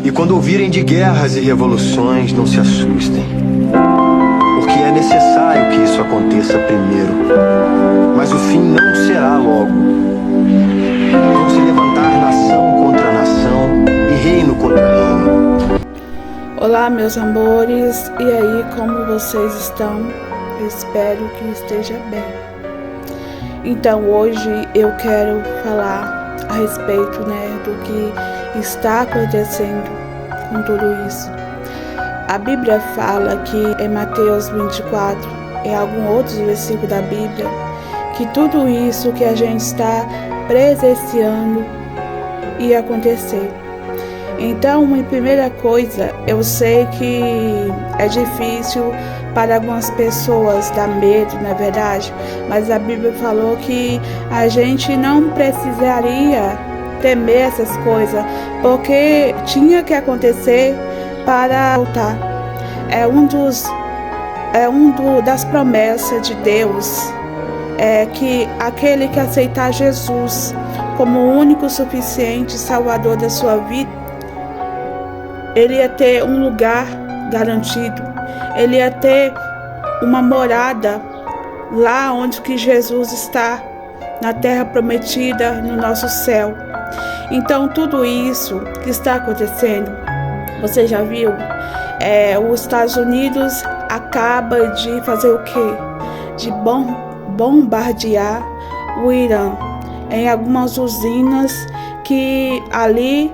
E quando ouvirem de guerras e revoluções, não se assustem, porque é necessário que isso aconteça primeiro. Mas o fim não será logo. Vão se levantar nação contra nação e reino contra reino. Olá, meus amores, e aí, como vocês estão? Eu espero que esteja bem. Então, hoje eu quero falar a respeito, do que está acontecendo com tudo isso. A Bíblia fala que em Mateus 24, em alguns outros versículos da Bíblia, que tudo isso que a gente está presenciando ia acontecer. Então, a primeira coisa, eu sei que é difícil para algumas pessoas dar medo, não é verdade? Mas a Bíblia falou que a gente não precisaria temer essas coisas, porque tinha que acontecer para voltar. Das promessas de Deus é que aquele que aceitar Jesus como o único suficiente Salvador da sua vida, ele ia ter um lugar garantido, ele ia ter uma morada lá onde que Jesus está, na terra prometida, no nosso céu. Então tudo isso que está acontecendo, você já viu? Os Estados Unidos acaba de fazer o quê? De bombardear o Irã em algumas usinas que ali,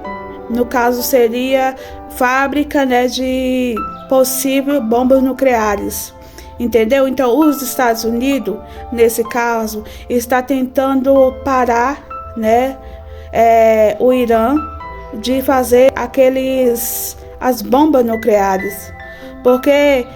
no caso, seria fábrica de possível bombas nucleares, entendeu? Então os Estados Unidos, nesse caso, está tentando parar, o Irã de fazer as bombas nucleares, porque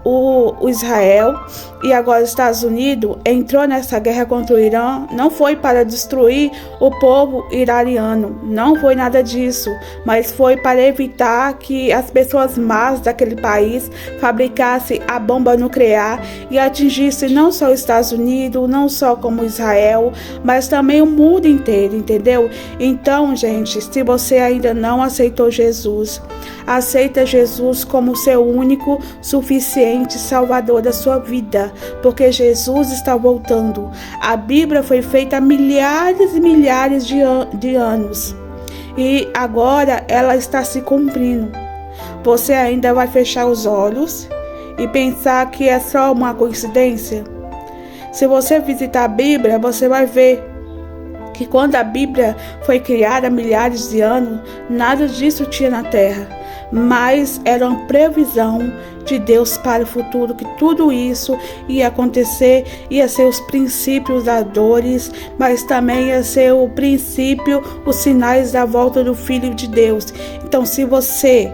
o Israel e agora os Estados Unidos entrou nessa guerra contra o Irã, não foi para destruir o povo iraniano, não foi nada disso, mas foi para evitar que as pessoas más daquele país fabricassem a bomba nuclear e atingissem não só os Estados Unidos, não só como Israel, mas também o mundo inteiro, entendeu? Então, gente, se você ainda não aceitou Jesus, aceita Jesus como seu único, suficiente Salvador da sua vida, porque Jesus está voltando. A Bíblia foi feita há milhares e milhares de anos e agora ela está se cumprindo. Você ainda vai fechar os olhos e pensar que é só uma coincidência? Se você visitar a Bíblia, você vai ver que quando a Bíblia foi criada há milhares de anos, nada disso tinha na terra, mas era uma previsão de Deus para o futuro, que tudo isso ia acontecer, ia ser os princípios das dores, mas também ia ser o princípio, os sinais da volta do Filho de Deus. Então, se você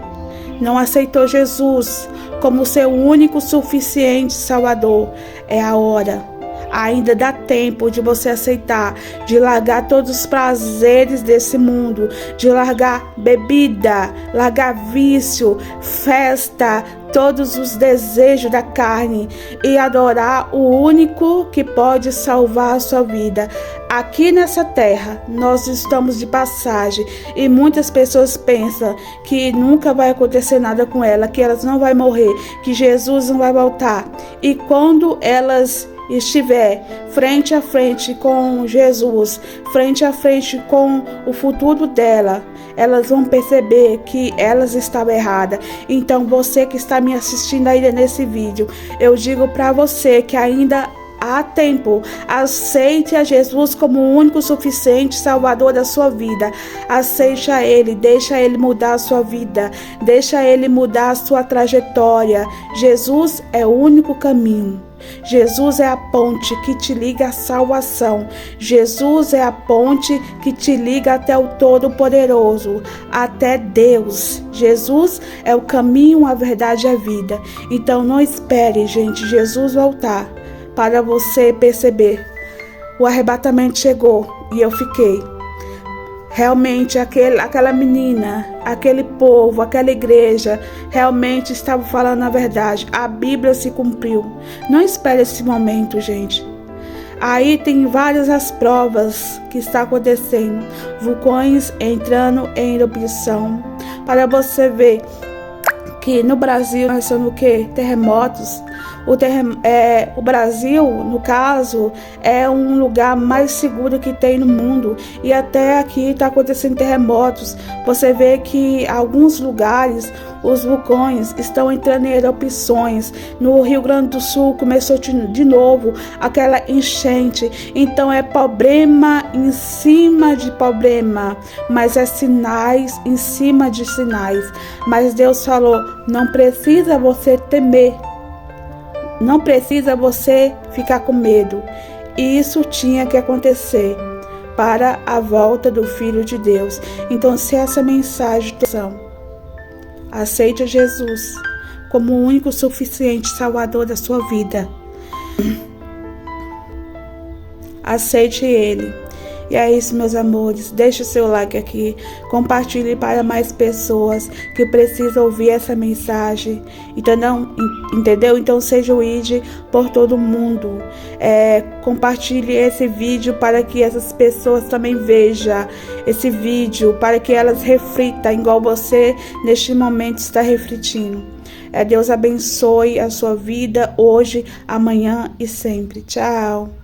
não aceitou Jesus como seu único suficiente Salvador, é a hora. Ainda dá tempo de você aceitar, de largar todos os prazeres desse mundo, de largar bebida, largar vício, festa, todos os desejos da carne e adorar o único que pode salvar a sua vida. Aqui nessa terra, nós estamos de passagem e muitas pessoas pensam que nunca vai acontecer nada com ela, que elas não vão morrer, que Jesus não vai voltar. E quando elas estiver frente a frente com Jesus, frente a frente com o futuro dela, elas vão perceber que elas estavam erradas. Então você que está me assistindo ainda nesse vídeo, eu digo para você que ainda há tempo. Aceite a Jesus como o único suficiente Salvador da sua vida. Aceite a Ele, deixa Ele mudar a sua vida, deixa Ele mudar a sua trajetória. Jesus é o único caminho. Jesus é a ponte que te liga à salvação. Jesus é a ponte que te liga até o Todo-Poderoso, até Deus. Jesus é o caminho, a verdade e a vida. Então não espere, gente, Jesus voltar para você perceber. O arrebatamento chegou e eu fiquei. Realmente aquela menina, aquele povo, aquela igreja, realmente estava falando a verdade. A Bíblia se cumpriu. Não espere esse momento, gente. Aí tem várias as provas que está acontecendo, vulcões entrando em erupção, para você ver que no Brasil nós somos o quê? Terremotos. O Brasil, no caso, é um lugar mais seguro que tem no mundo, e até aqui está acontecendo terremotos. Você vê que alguns lugares os vulcões estão entrando em erupções. No Rio Grande do Sul começou de novo aquela enchente. Então é problema em cima de problema, mas é sinais em cima de sinais. Mas Deus falou: não precisa você temer, não precisa você ficar com medo. Isso tinha que acontecer para a volta do Filho de Deus. Então, se essa mensagem aceite Jesus como o único suficiente Salvador da sua vida, aceite Ele. E é isso, meus amores. Deixe o seu like aqui, compartilhe para mais pessoas que precisam ouvir essa mensagem. Entendeu? Então seja o ID por todo mundo. Compartilhe esse vídeo para que essas pessoas também vejam esse vídeo, para que elas reflitam igual você neste momento está refletindo. Deus abençoe a sua vida hoje, amanhã e sempre. Tchau.